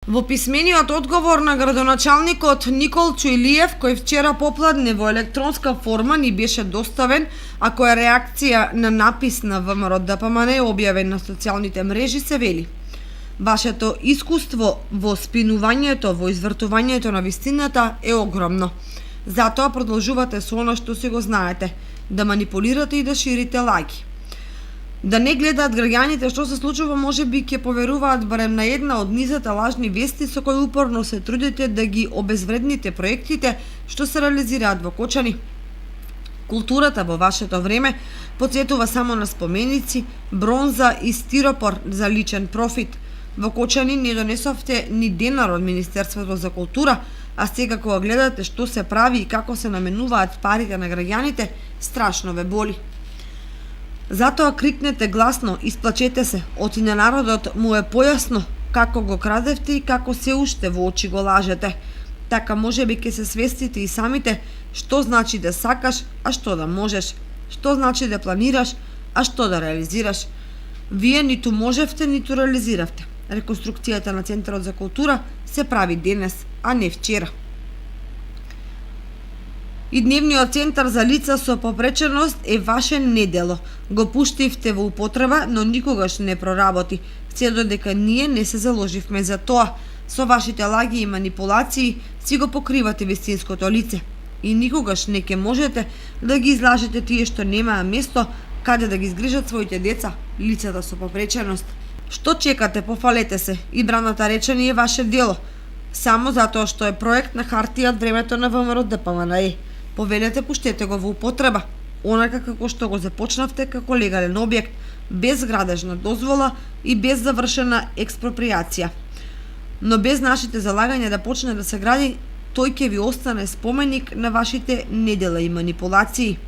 Во писмениот одговор на градоначалникот Никол Чујлиев, кој вчера попладне во електронска форма ни беше доставен, а која реакција на напис на ВМРО ДПМН објавен на социјалните мрежи, се вели: Вашето искуство во спинувањето, во извртувањето на вистината е огромно. Затоа продолжувате со она што си го знаете, да манипулирате и да ширите лаги. Да не гледаат граѓаните што се случува, можеби ќе поверуваат барем на една од низата лажни вести со кои упорно се трудите да ги обезвредните проектите што се реализираат во Кочани. Културата во вашето време потсетува само на споменици, бронза и стиропор за личен профит. Во Кочани не донесовте ни денар од Министерството за култура, а сега кога гледате што се прави и како се наменуваат парите на граѓаните, страшно ве боли. Затоа крикнете гласно, исплачете се, оти на народот му е појасно како го крадевте и како се уште во очи го лажете. Така можеби ќе се свестите и самите што значи да сакаш, а што да можеш, што значи да планираш, а што да реализираш. Вие ниту можевте, ниту реализиравте. Реконструкцијата на Центарот за култура се прави денес, а не вчера. И дневниот центар за лица со попреченост е ваше недело. Го пуштивте во употреба, но никогаш не проработи, се додека ние не се заложивме за тоа. Со вашите лаги и манипулации си го покривате вистинското лице. И никогаш не ќе можете да ги излажете тие што немаа место каде да ги згрижат своите деца, лицата со попреченост. Што чекате, пофалете се, и браната речени е ваше дело. Само затоа што е проект на хартија од времето на ВМРО ДПМН. Повелете, пуштете го во употреба, онака како што го започнавте како легален објект, без градежна дозвола и без завршена експроприација. Но без нашите залагања да почне да се гради, тој ќе ви остане споменик на вашите недела и манипулации.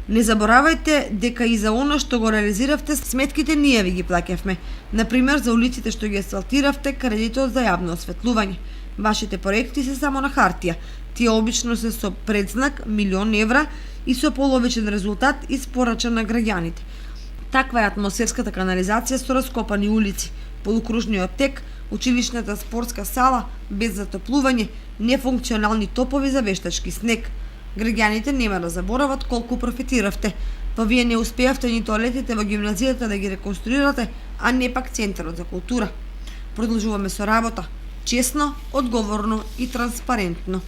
Не заборавајте дека и за оно што го реализиравте, сметките ние ви ги плаќавме. Например, за улиците што ги асфалтиравте, кредитот за јавно осветлување. Вашите проекти се само на хартија. Тие обично се со предзнак €1.000.000 и со половичен резултат испорачан на граѓаните. Таква е атмосферската канализација со раскопани улици, полукружниот тек, училишната спортска сала без затоплување, нефункционални топови за вештачки снег. Граѓаните нема да заборават колку профитиравте, па вие не успеавте ни тоалетите во гимназијата да ги реконструирате, а не пак Центарот за култура. Продолжуваме со работа, честно, одговорно и транспарентно.